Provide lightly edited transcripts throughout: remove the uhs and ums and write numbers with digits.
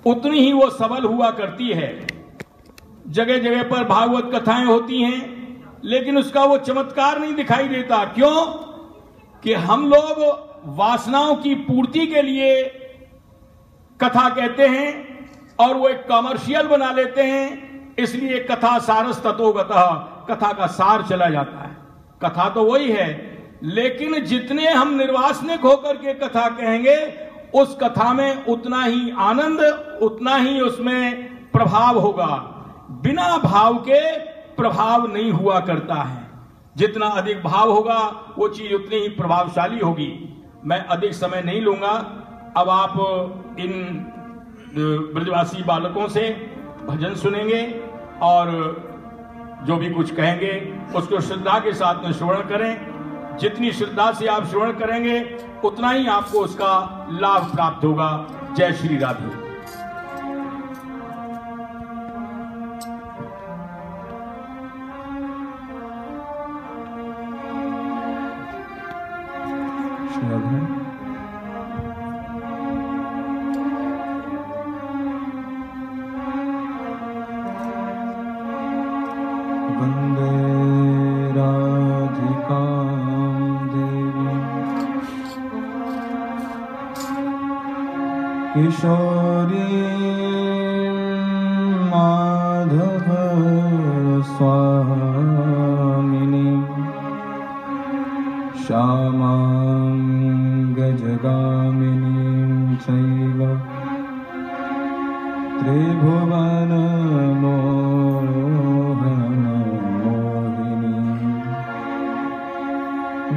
उतनी ही वो सबल हुआ करती है। जगह जगह पर भागवत कथाएं होती हैं, लेकिन उसका वो चमत्कार नहीं दिखाई देता। क्यों? कि हम लोग वासनाओं की पूर्ति के लिए कथा कहते हैं और वो एक कमर्शियल बना लेते हैं, इसलिए कथा सारस ततोगतः, कथा का सार चला जाता है। कथा तो वही है, लेकिन जितने हम निर्वासनिक होकर के कथा कहेंगे, उस कथा में उतना ही आनंद, उतना ही उसमें प्रभाव होगा। बिना भाव के प्रभाव नहीं हुआ करता है। जितना अधिक भाव होगा वो चीज उतनी ही प्रभावशाली होगी। मैं अधिक समय नहीं लूंगा। अब आप इन ब्रजवासी बालकों से भजन सुनेंगे और जो भी कुछ कहेंगे उसको श्रद्धा के साथ में श्रवण करें। जितनी श्रद्धा से आप श्रवण करेंगे उतना ही आपको उसका लाभ प्राप्त होगा। जय श्री राधे। किशोरी माधव स्वामिनी श्यामां गजगामिनीं चैव त्रिभुवन मोहन मोहिनी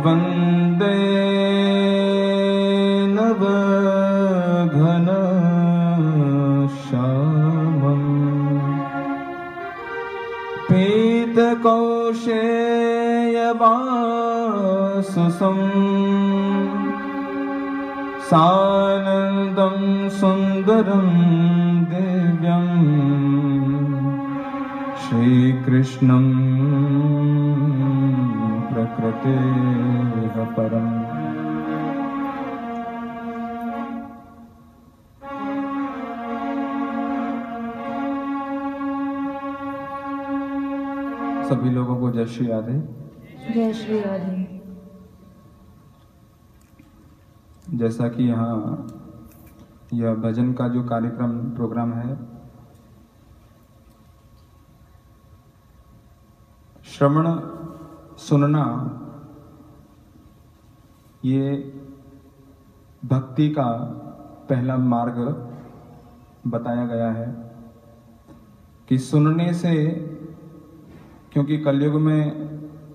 वन्दे नव घन श्यामं पीतकौशेयवासुसं सानन्दं सुन्दरं दिव्यं श्रीकृष्णं प्रकृतेः परम्। सभी लोगों को जय श्री राधे। जय श्री राधे। जैसा कि यहाँ यह भजन का जो प्रोग्राम है, श्रवण सुनना, ये भक्ति का पहला मार्ग बताया गया है कि सुनने से, क्योंकि कलयुग में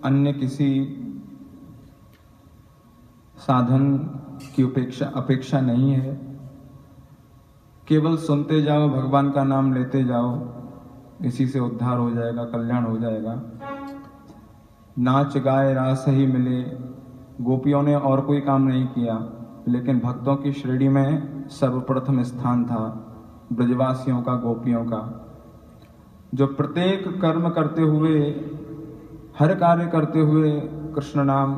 अन्य किसी साधन की अपेक्षा नहीं है। केवल सुनते जाओ, भगवान का नाम लेते जाओ, इसी से उद्धार हो जाएगा, कल्याण हो जाएगा। नाच गाए रास ही मिले, गोपियों ने और कोई काम नहीं किया, लेकिन भक्तों की श्रेणी में सर्वप्रथम स्थान था ब्रजवासियों का, गोपियों का, जो प्रत्येक कर्म करते हुए, हर कार्य करते हुए कृष्ण नाम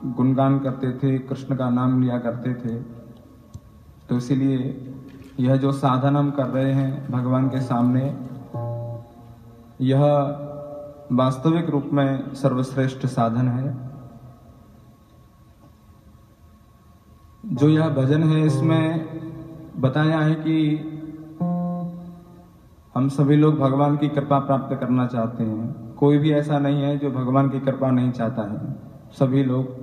गुणगान करते थे, कृष्ण का नाम लिया करते थे। तो इसीलिए यह जो साधन हम कर रहे हैं भगवान के सामने, यह वास्तविक रूप में सर्वश्रेष्ठ साधन है। जो यह भजन है, इसमें बताया है कि हम सभी लोग भगवान की कृपा प्राप्त करना चाहते हैं। कोई भी ऐसा नहीं है जो भगवान की कृपा नहीं चाहता है, सभी लोग।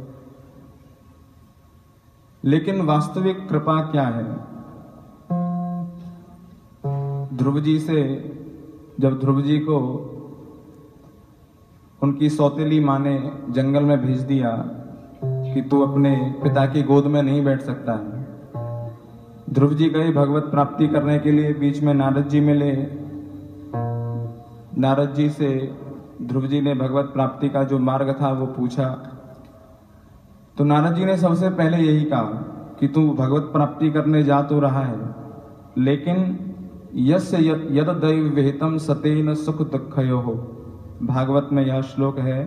लेकिन वास्तविक कृपा क्या है? ध्रुव जी से, जब ध्रुव जी को उनकी सौतेली माँ ने जंगल में भेज दिया कि तू अपने पिता की गोद में नहीं बैठ सकता है, ध्रुव जी गए भगवत प्राप्ति करने के लिए। बीच में नारद जी मिले, नारद जी से ध्रुव जी ने भगवत प्राप्ति का जो मार्ग था वो पूछा। तो नारद जी ने सबसे पहले यही कहा कि तू भगवत प्राप्ति करने जा तो रहा है, लेकिन यस्य यद दैव विहितम सतेन सुख दुःखयोः, भागवत में यह श्लोक है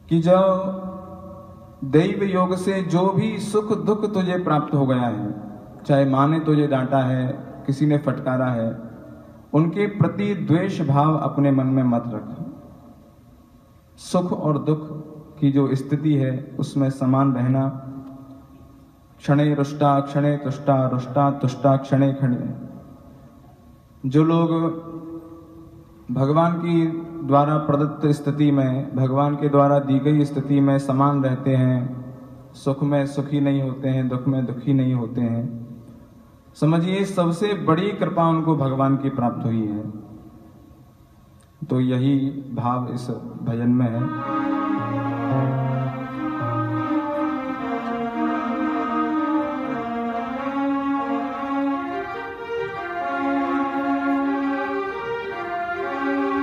कि जो दैव योग से जो भी सुख दुख तुझे प्राप्त हो गया है, चाहे माँ ने तुझे डांटा है, किसी ने फटकारा है, उनके प्रति द्वेष भाव अपने मन में मत रख। सुख और दुख की जो स्थिति है उसमें समान रहना। क्षणे रुष्टा क्षणे तुष्टा, रुष्टा तुष्टा क्षणे क्षणे। जो लोग भगवान की द्वारा प्रदत्त स्थिति में, भगवान के द्वारा दी गई स्थिति में समान रहते हैं, सुख में सुखी नहीं होते हैं, दुख में दुखी नहीं होते हैं, समझिए सबसे बड़ी कृपा उनको भगवान की प्राप्त हुई है। तो यही भाव इस भजन में है।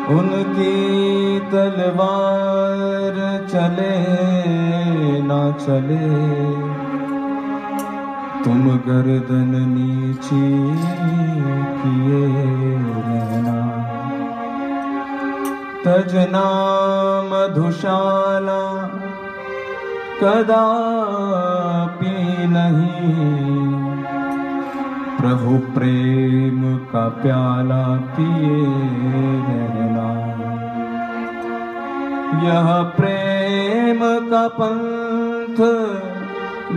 उनकी तलवार चले ना चले, तुम गर्दन नीची किए रहना। तजना मधुशाला कदापि नहीं, प्रभु प्रेम का प्याला पिए रहना। यह प्रेम का पंथ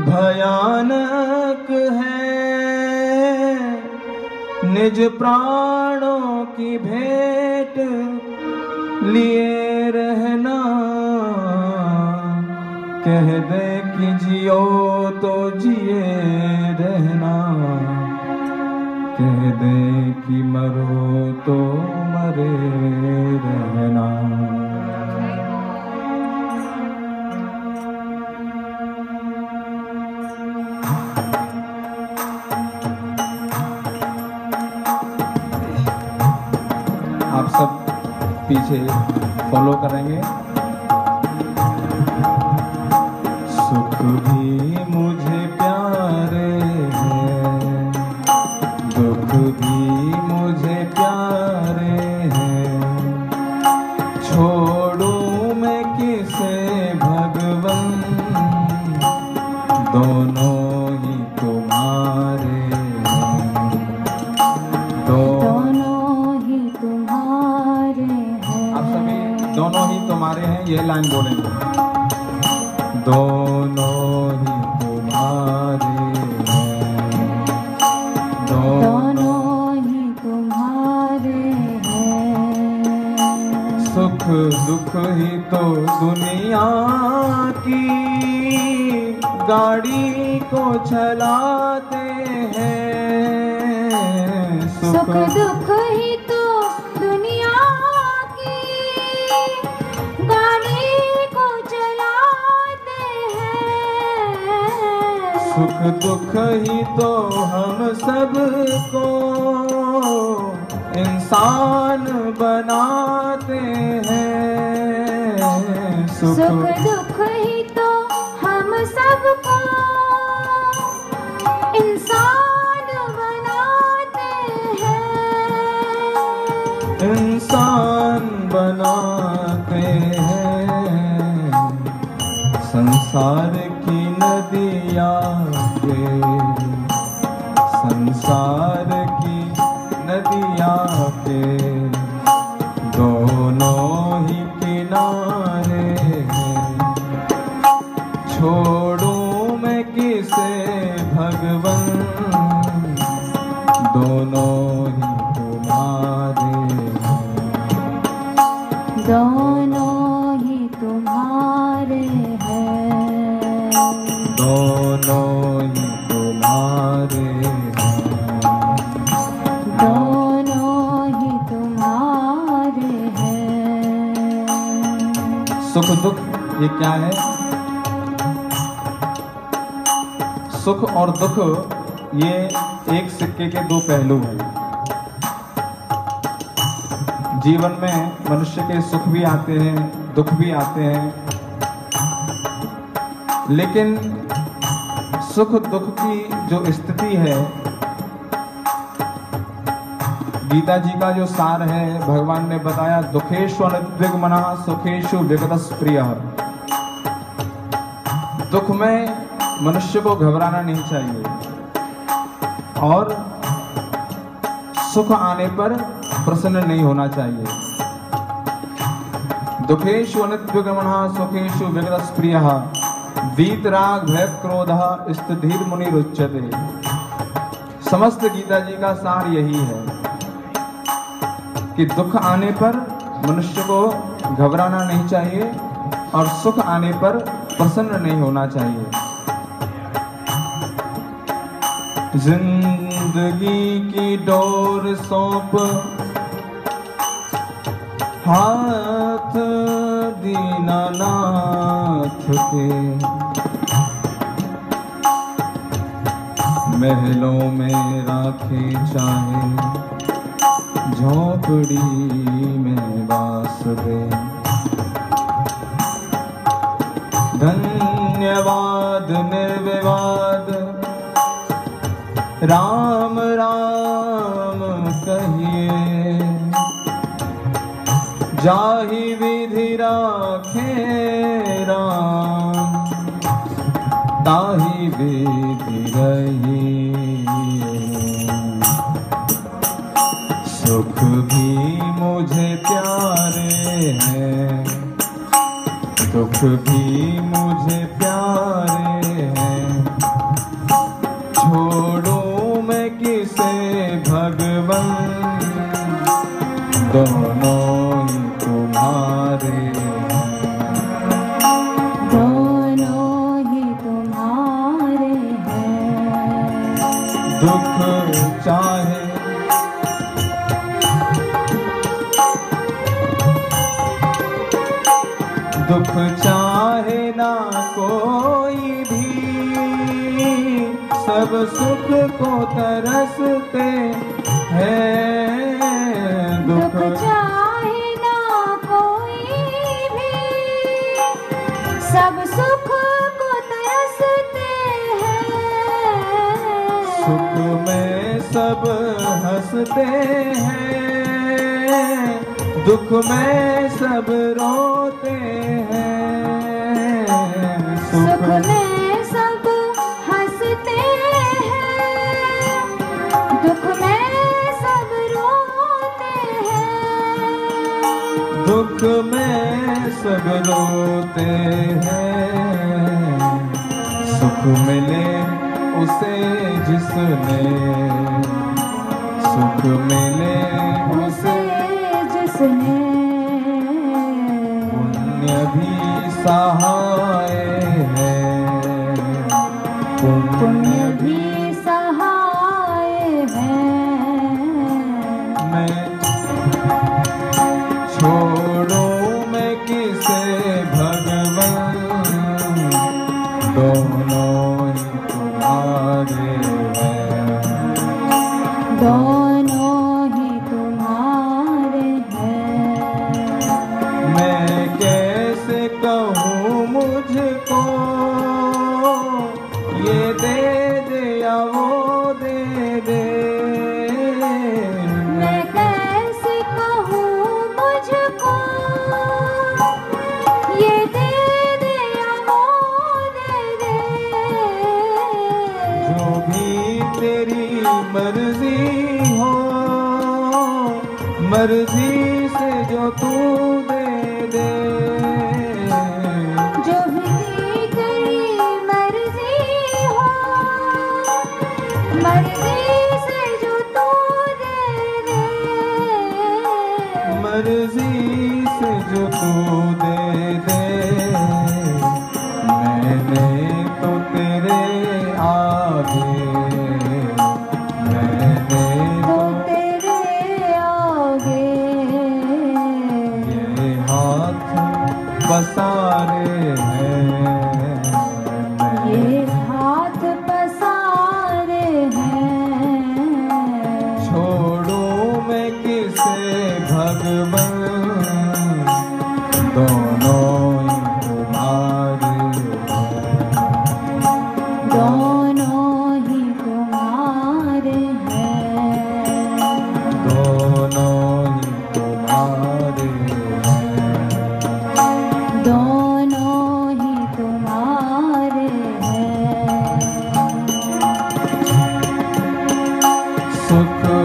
भयानक है, निज प्राणों की भेंट लिए रहना। कह दे कि जियो तो जिए रहना, कह दे कि मरो तो मरे रहना। आप सब पीछे फॉलो करेंगे। सुख भी मुझे प्यारे हैं, दुख भी मुझे प्यारे हैं। छोड़ूं मैं किसे भगवन, दोनों ही तुम्हारे हैं, दोनों ही तुम्हारे हैं। आप सभी दोनों ही तुम्हारे हैं ये लाइन बोलेंगे। दोनों ही तुम्हारे हैं, दोनों ही तुम्हारे हैं। सुख दुख ही तो दुनिया की गाड़ी को चलाते हैं। सुख दुख ही तो दुनिया की गाड़ी को चलाते हैं। सुख दुख ही तो हम सबको इंसान बनाते हैं। सुख दुख ही तो हम सबको इंसान बनाते हैं। इंसान बनाते हैं। संसार की नदियाँ के, संसार की नदियाँ के दोनों ही किनारे हैं। छोड़ूं मैं किसे भगवन, दोनों ही तुम्हारे हैं, दोनों ही तुम्हारे हैं। दोनों ही तुम्हारे हैं, दोनों ही तुम्हारे हैं। सुख दुख ये क्या है? सुख और दुख ये एक सिक्के के दो पहलू हैं। जीवन में मनुष्य के सुख भी आते हैं, दुख भी आते हैं, लेकिन सुख दुख की जो स्थिति है, गीता जी का जो सार है, भगवान ने बताया दुखेषु अनुद्विग्मनः सुखेषु विगतः प्रियः। दुख में मनुष्य को घबराना नहीं चाहिए और सुख आने पर प्रसन्न नहीं होना चाहिए। दुखेषु अनित्यगमनः सुखेषु विगतस्प्रियः वीतराग भय क्रोधः स्थिर मुनिरुच्यते। समस्त गीता जी का सार यही है कि दुख आने पर मनुष्य को घबराना नहीं चाहिए और सुख आने पर प्रसन्न नहीं होना चाहिए। जिंदगी की डोर सौंप हाथ दीनानाथ के, महलों में राखे चाहे झोपड़ी में वास दे। धन्यवाद निर्विवाद राम राम कहिए, जाहि विधि राखे राम ताहि विधि रहिए। सुख भी मुझे प्यारे हैं, दुख भी मुझे प्यारे हैं, छोड़ूं मैं किसे भगवन दोनों ही तुम्हारे हैं, दोनों ही तुम्हारे हैं। दुख चाहे दुख चाहे ना कोई भी, सब सुख को तरसते हैं। दुख चाहे ना कोई भी, सब सुख को तरसते हैं। सुख में सब हंसते हैं, दुख में सब रोते हैं। सुख में सब हंसते हैं, दुख में सब रोते हैं। दुख में सब रोते हैं। सुख मिले उसे जिसने, सुख मिले उसे जिसने, पुण्य भी सहाय है, पुण्य भी सहाय है। मैं छोड़ूं मैं किसे भगवन दोनों ही तुम्हारे हैं, दोनों ही तुम्हारे हैं। मैं कैसे कहूँ मुझको ये दे दे या वो दे दे। मैं कैसे कहूँ मुझको ये दे दे या वो दे दे। जो भी तेरी मर्जी हो, मर्जी से जो तू दे दे। जो भी तेरी मर्जी हो, मर्जी से जो तू दे दे। मर्जी से जो तू दे दे। मैंने तो तेरे आगे, मैंने तो तेरे आगे ये हाथ पसारे हैं, ये हाथ पसारे हैं। छोड़ूं मैं किसे भगवन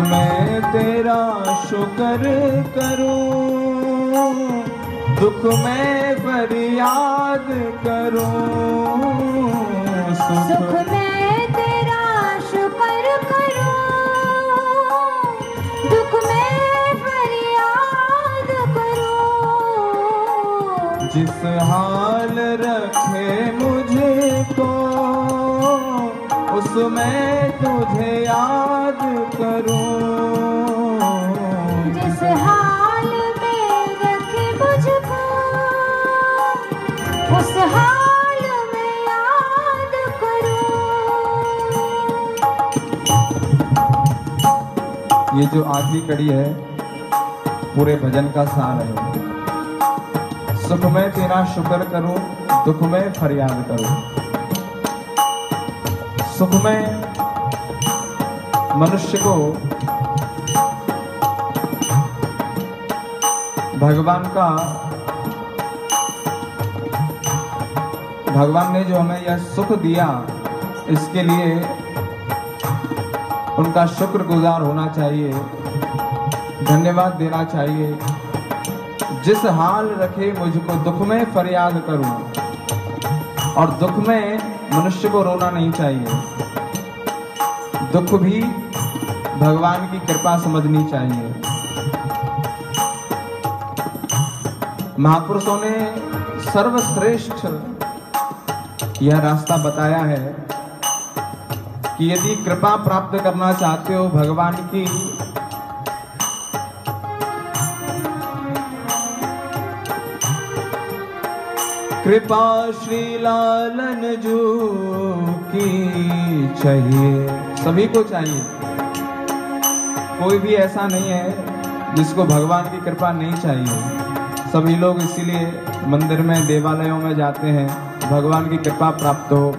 में तेरा शुक्र करूं, दुख में फरियाद करूं। सुख में तेरा शुक्र करूं, दुख में फरियाद करूं। जिस हाल रखे मुझको उसमें तुझे याद करूं। जिस हाल में रखे मुझको उस हाल में याद करूं। ये जो आखिरी कड़ी है पूरे भजन का सार है। सुख में तेरा शुक्र करूं, दुख में फरियाद करूं। सुख में मनुष्य को भगवान ने जो हमें यह सुख दिया, इसके लिए उनका शुक्रगुजार होना चाहिए, धन्यवाद देना चाहिए। जिस हाल रखे मुझको दुख में फरियाद करूं, और दुख में मनुष्य को रोना नहीं चाहिए। दुख भी भगवान की कृपा समझनी चाहिए। महापुरुषों ने सर्वश्रेष्ठ यह रास्ता बताया है कि यदि कृपा प्राप्त करना चाहते हो भगवान की, कृपा श्री लालन जू की चाहिए। सभी को चाहिए, कोई भी ऐसा नहीं है जिसको भगवान की कृपा नहीं चाहिए। सभी लोग इसीलिए मंदिर में, देवालयों में जाते हैं, भगवान की कृपा प्राप्त हो।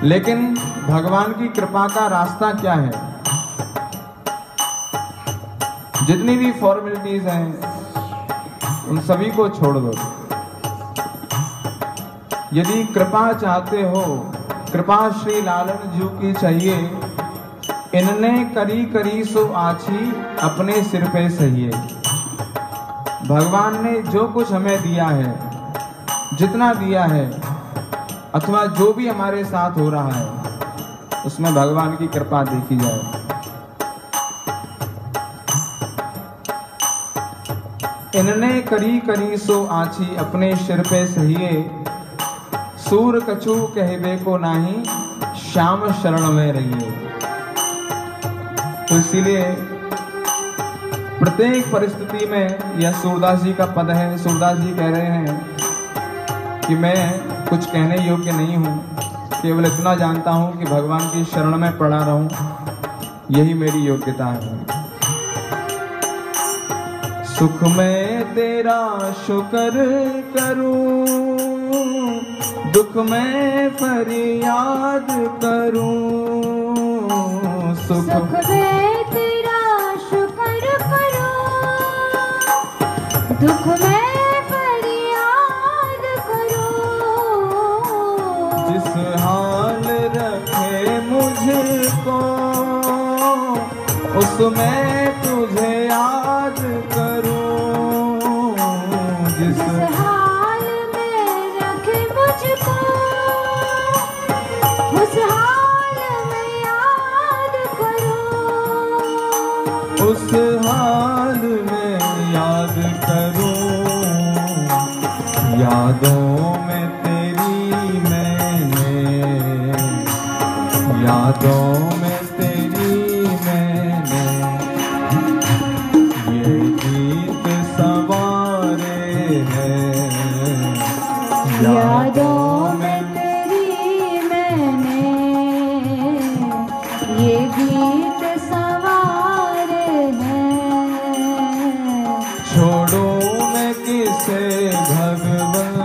लेकिन भगवान की कृपा का रास्ता क्या है? जितनी भी फॉर्मेलिटीज हैं उन सभी को छोड़ दो। यदि कृपा चाहते हो, कृपा श्री लालन जू की चाहिए। इनने करी करी सो आछी अपने सिर पे सहिए। भगवान ने जो कुछ हमें दिया है, जितना दिया है, अथवा जो भी हमारे साथ हो रहा है, उसमें भगवान की कृपा देखी जाए। इनने करी करी सो आछी अपने सिर पे सहिए। सूर कछु कहबे को नाही, श्याम शरण में रहिए। तो इसीलिए प्रत्येक परिस्थिति में यह सूरदास जी का पद है। सूरदास जी कह रहे हैं कि मैं कुछ कहने योग्य नहीं हूँ, केवल इतना जानता हूँ कि भगवान की शरण में पड़ा रहूं, यही मेरी योग्यता है। सुख में तेरा शुक्र करूं, दुख में फरियाद करूं। सुख में तेरा शुक्र करूं, दुख में फरियाद करूं। जिस हाल रखे मुझको उसमें तुझे याद करूं। जिस हाल में रखे मुझको उस हाल में याद करूं। उस हाल में याद करूं। यादों में तेरी मैंने, यादों में तेरी मैंने ये गीत सवारे हैं। यादों में तेरी मैंने ये गीत सवारे हैं। छोड़ो मैं किसे भगवान,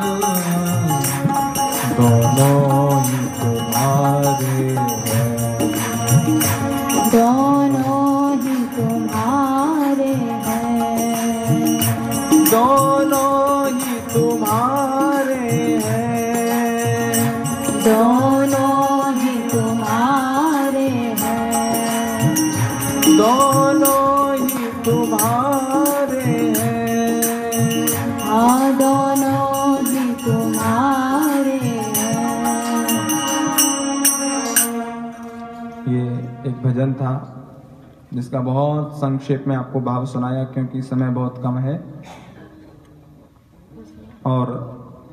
दोनों ही तुम्हारे हैं। दोनों ही तुम्हारे हैं। दोनों ही तुम्हारे हैं। दोनों ही तुम्हारे हैं। दोनों ही तुम्हारे हैं। हाँ दोनों ही तुम्हारे हैं। ये एक भजन था जिसका बहुत संक्षेप में आपको भाव सुनाया क्योंकि समय बहुत कम है। और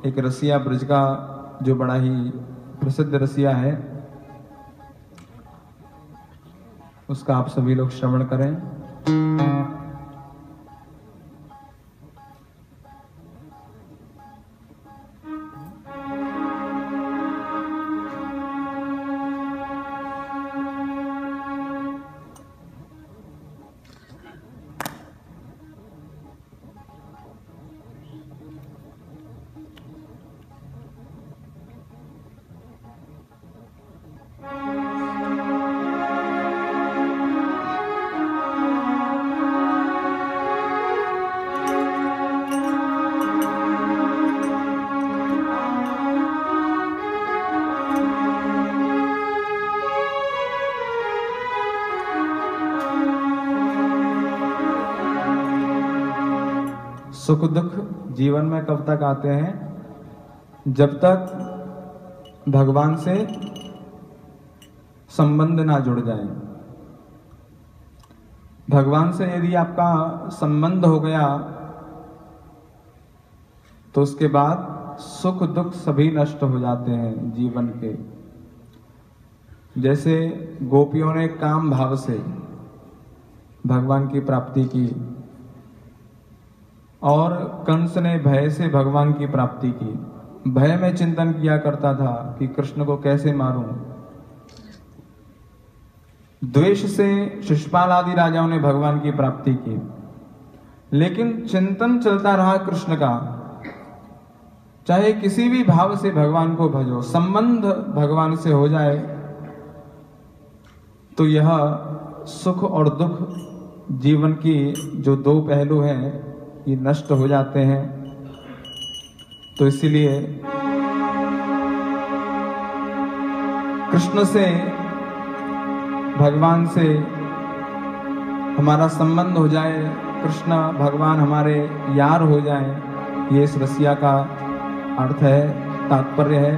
एक रसिया ब्रज का जो बड़ा ही प्रसिद्ध रसिया है उसका आप सभी लोग श्रवण करें। सुख दुख जीवन में कब तक आते हैं? जब तक भगवान से संबंध ना जुड़ जाए। भगवान से यदि आपका संबंध हो गया तो उसके बाद सुख दुख सभी नष्ट हो जाते हैं जीवन के। जैसे गोपियों ने काम भाव से भगवान की प्राप्ति की और कंस ने भय से भगवान की प्राप्ति की। भय में चिंतन किया करता था कि कृष्ण को कैसे मारूं। द्वेष से शिशुपाल आदि राजाओं ने भगवान की प्राप्ति की, लेकिन चिंतन चलता रहा कृष्ण का। चाहे किसी भी भाव से भगवान को भजो, संबंध भगवान से हो जाए तो यह सुख और दुख जीवन की जो दो पहलू हैं ये नष्ट हो जाते हैं। तो इसीलिए कृष्ण से भगवान से हमारा संबंध हो जाए, कृष्ण भगवान हमारे यार हो जाए, ये इस रसिया का अर्थ है, तात्पर्य है।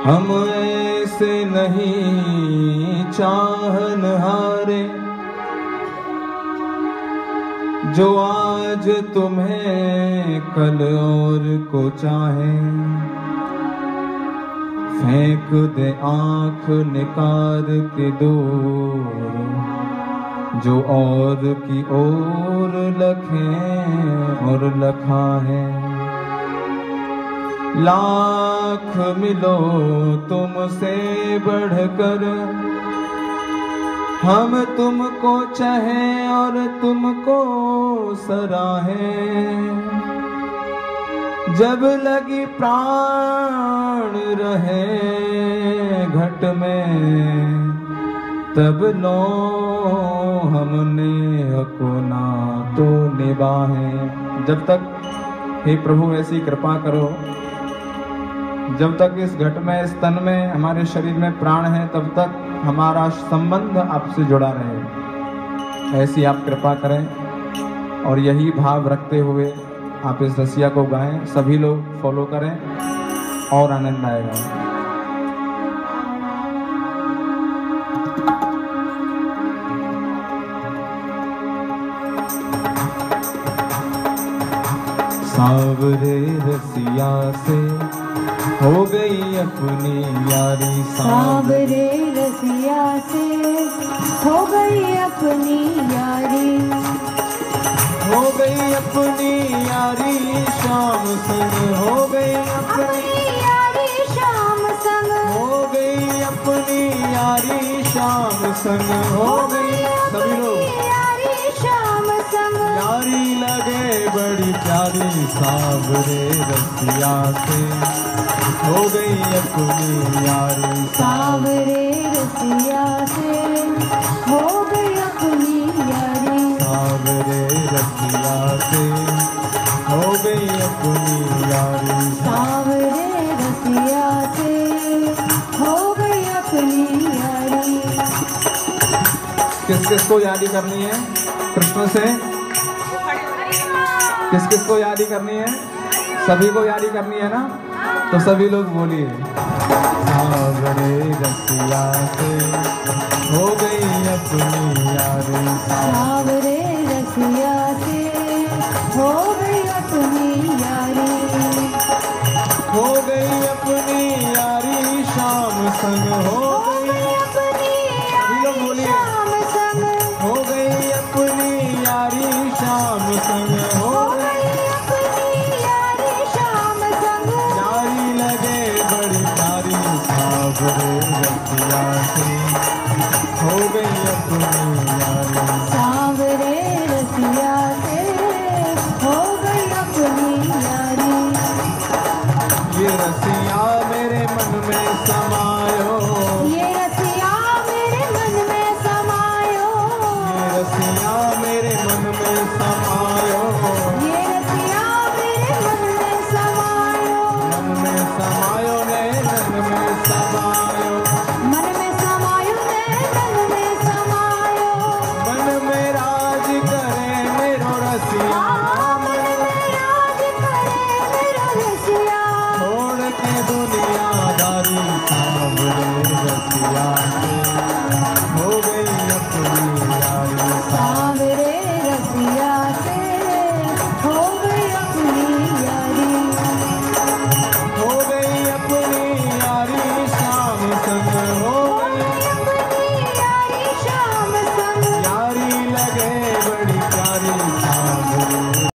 हम ऐसे नहीं चाहनहारे जो आज तुम्हें कल और को चाहें। फेंक दे आंख निकार के दूर जो और की ओर लखें और लखाएं। लाख मिलो तुमसे बढ़कर हम तुमको चाहें और तुमको सराहें। जब लगी प्राण रहे घट में तब लो हमने अपना तो निभाएं। जब तक हे प्रभु ऐसी कृपा करो, जब तक इस घट में इस तन में हमारे शरीर में प्राण है तब तक हमारा संबंध आपसे जुड़ा रहे, ऐसी आप कृपा करें। और यही भाव रखते हुए आप इस रसिया को गाएं, सभी लोग फॉलो करें और आनंद आएगा। सावरे रसिया से हो गई अपनी यारी। सावरे रसिया से हो गई अपनी यारी। हो गई अपनी यारी शाम संग, हो गई अपनी यारी शाम संग, हो गई अपनी यारी शाम संग, हो गई सभी लोग यारी शाम संग। यारी लगे बड़ी प्यारी सावरे रसिया से हो गई अपनी यारी। सावरे रसिया से हो गई अपनी यारी। सावरे रसिया से हो गई अपनी यारी। सावरे रसिया किस किस को यादी करनी है कृष्ण से? किस किस को यादी करनी है? सभी को यादी करनी है ना? तो सभी लोग बोलिए। सावरे रसिया से हो गई अपनी यारी, सावरे रसिया से हो गई अपनी यारी, हो गई अपनी यारी शाम संग हो गई अपनी सभी लोग बोलिए। शाम संग, हो गई अपनी यारी शाम संग हो गई अपनी यारी शाम संग, यारी लगे बड़ी प्यारी, सावरे रसिया से हो गई अपनी यारी। सावरे रसिया से हो गई अपनी यारी, ये रसिया मेरे मन में समायो, ये